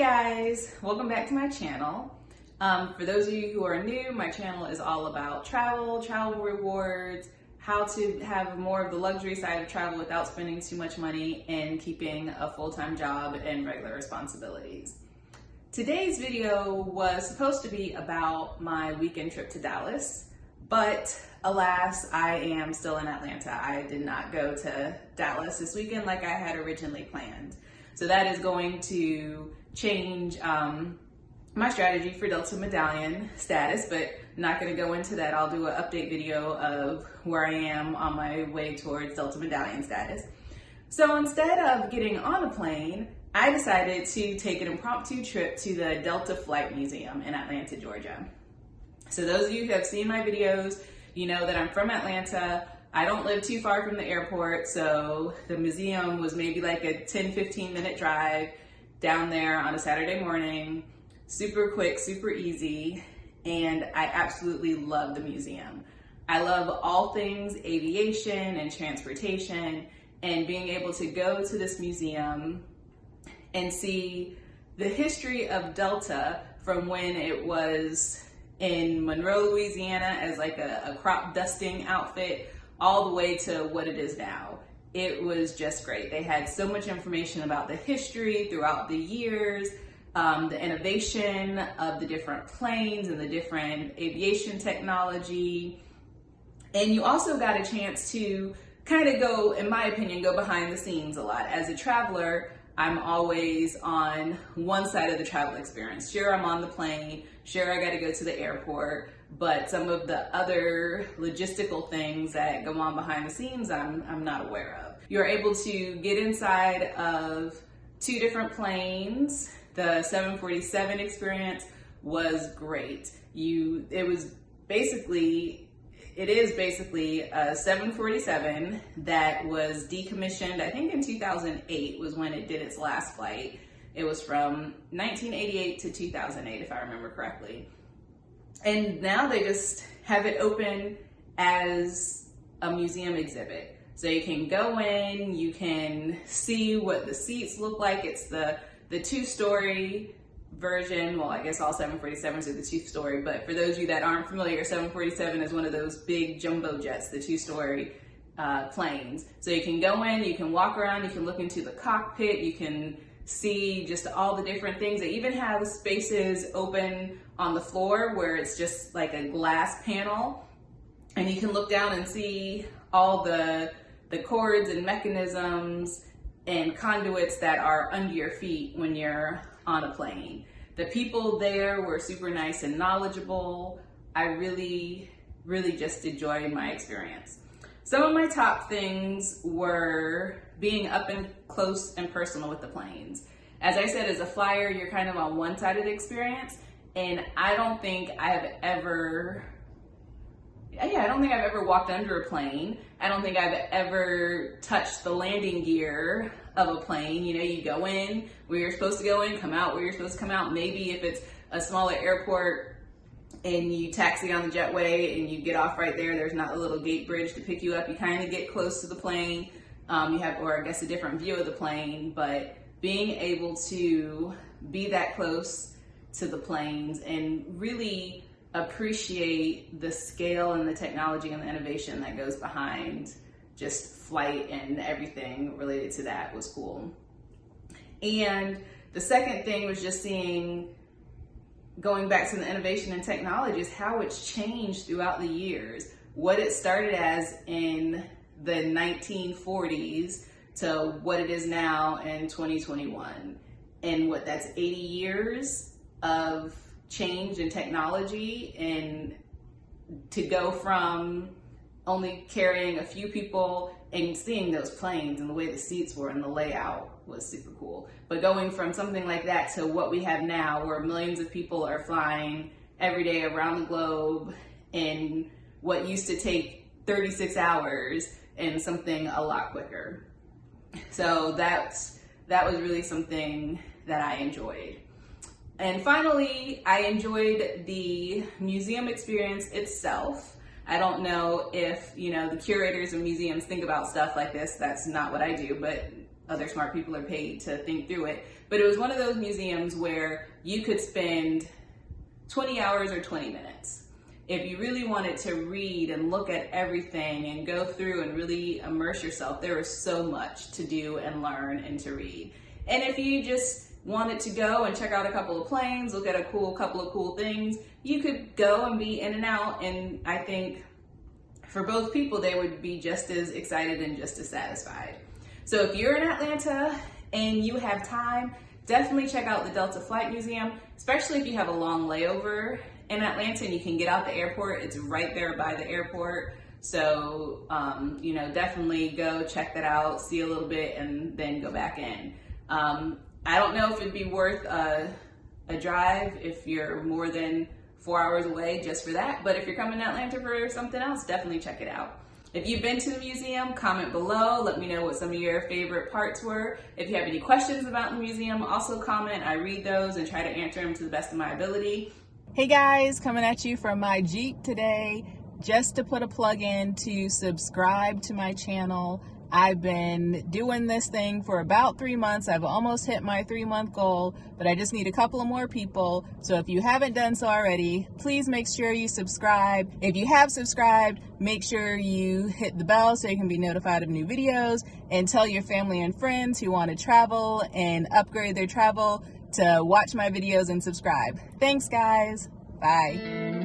guys, welcome back to my channel. For those of you who are new, my channel is all about travel rewards, how to have more of the luxury side of travel without spending too much money and keeping a full-time job and regular responsibilities. Today's video was supposed to be about my weekend trip to Dallas, but alas, I am still in Atlanta. I did not go to Dallas this weekend like I had originally planned. So that is going to change my strategy for Delta Medallion status, but I'm not going to go into that. I'll do an update video of where I am on my way towards Delta Medallion status. So instead of getting on a plane, I decided to take an impromptu trip to the Delta Flight Museum in Atlanta, Georgia. So those of you who have seen my videos, you know that I'm from Atlanta. I don't live too far from the airport, so the museum was maybe like a 10-15 minute drive down there on a Saturday morning. Super quick, super easy, and I absolutely love the museum. I love all things aviation and transportation, and being able to go to this museum and see the history of Delta from when it was in Monroe, Louisiana as like a crop dusting outfit, all the way to what it is now. It was just great. They had so much information about the history throughout the years, the innovation of the different planes and the different aviation technology. And you also got a chance to kind of go, in my opinion, go behind the scenes a lot. As a traveler, I'm always on one side of the travel experience. Sure, I'm on the plane. Sure, I got to go to the airport. But some of the other logistical things that go on behind the scenes, I'm not aware of. You're able to get inside of two different planes. The 747 experience was great. It is basically a 747 that was decommissioned, I think in 2008 was when it did its last flight. It was from 1988 to 2008, if I remember correctly. And now they just have it open as a museum exhibit. So you can go in, you can see what the seats look like. It's the two-story version. Well, I guess all 747s are the two-story, but for those of you that aren't familiar, 747 is one of those big jumbo jets, the two-story planes. So you can go in, you can walk around, you can look into the cockpit, you can see just all the different things. They even have spaces open on the floor where it's just like a glass panel, and you can look down and see all the cords and mechanisms and conduits that are under your feet when you're on a plane. The people there were super nice and knowledgeable. I really just enjoyed my experience. Some of my top things were being up and close and personal with the planes. As I said, as a flyer, you're kind of on one side of the experience, and I don't think I've ever walked under a plane. I don't think I've ever touched the landing gear of a plane. You know, you go in where you're supposed to go in, come out where you're supposed to come out. Maybe if it's a smaller airport and you taxi on the jetway and you get off right there, there's not a little gate bridge to pick you up. You kind of get close to the plane. You have, or I guess, a different view of the plane, but being able to be that close to the planes and really appreciate the scale and the technology and the innovation that goes behind just flight and everything related to that was cool. And the second thing was just going back to the innovation and technology, is how it's changed throughout the years. What it started as in the 1940s to what it is now in 2021. And what that's 80 years of change in technology, and to go from only carrying a few people and seeing those planes and the way the seats were and the layout was super cool. But going from something like that to what we have now, where millions of people are flying every day around the globe in what used to take 36 hours and something a lot quicker. So that was really something that I enjoyed. And finally, I enjoyed the museum experience itself. I don't know if, the curators of museums think about stuff like this. That's not what I do, but other smart people are paid to think through it. But it was one of those museums where you could spend 20 hours or 20 minutes. If you really wanted to read and look at everything and go through and really immerse yourself, there was so much to do and learn and to read. And if you just wanted to go and check out a couple of planes, look at a couple of cool things, you could go and be in and out. And I think for both people, they would be just as excited and just as satisfied. So if you're in Atlanta and you have time, definitely check out the Delta Flight Museum, especially if you have a long layover in Atlanta and you can get out the airport. It's right there by the airport. So, definitely go check that out, see a little bit, and then go back in. I don't know if it'd be worth a drive if you're more than 4 hours away just for that, but if you're coming to Atlanta for something else, definitely check it out. If you've been to the museum, comment below. Let me know what some of your favorite parts were. If you have any questions about the museum, also comment. I read those and try to answer them to the best of my ability. Hey guys, coming at you from my Jeep today, just to put a plug in to subscribe to my channel. I've been doing this thing for about 3 months. I've almost hit my 3-month goal, but I just need a couple of more people. So if you haven't done so already, please make sure you subscribe. If you have subscribed, make sure you hit the bell so you can be notified of new videos, and tell your family and friends who want to travel and upgrade their travel to watch my videos and subscribe. Thanks guys. Bye.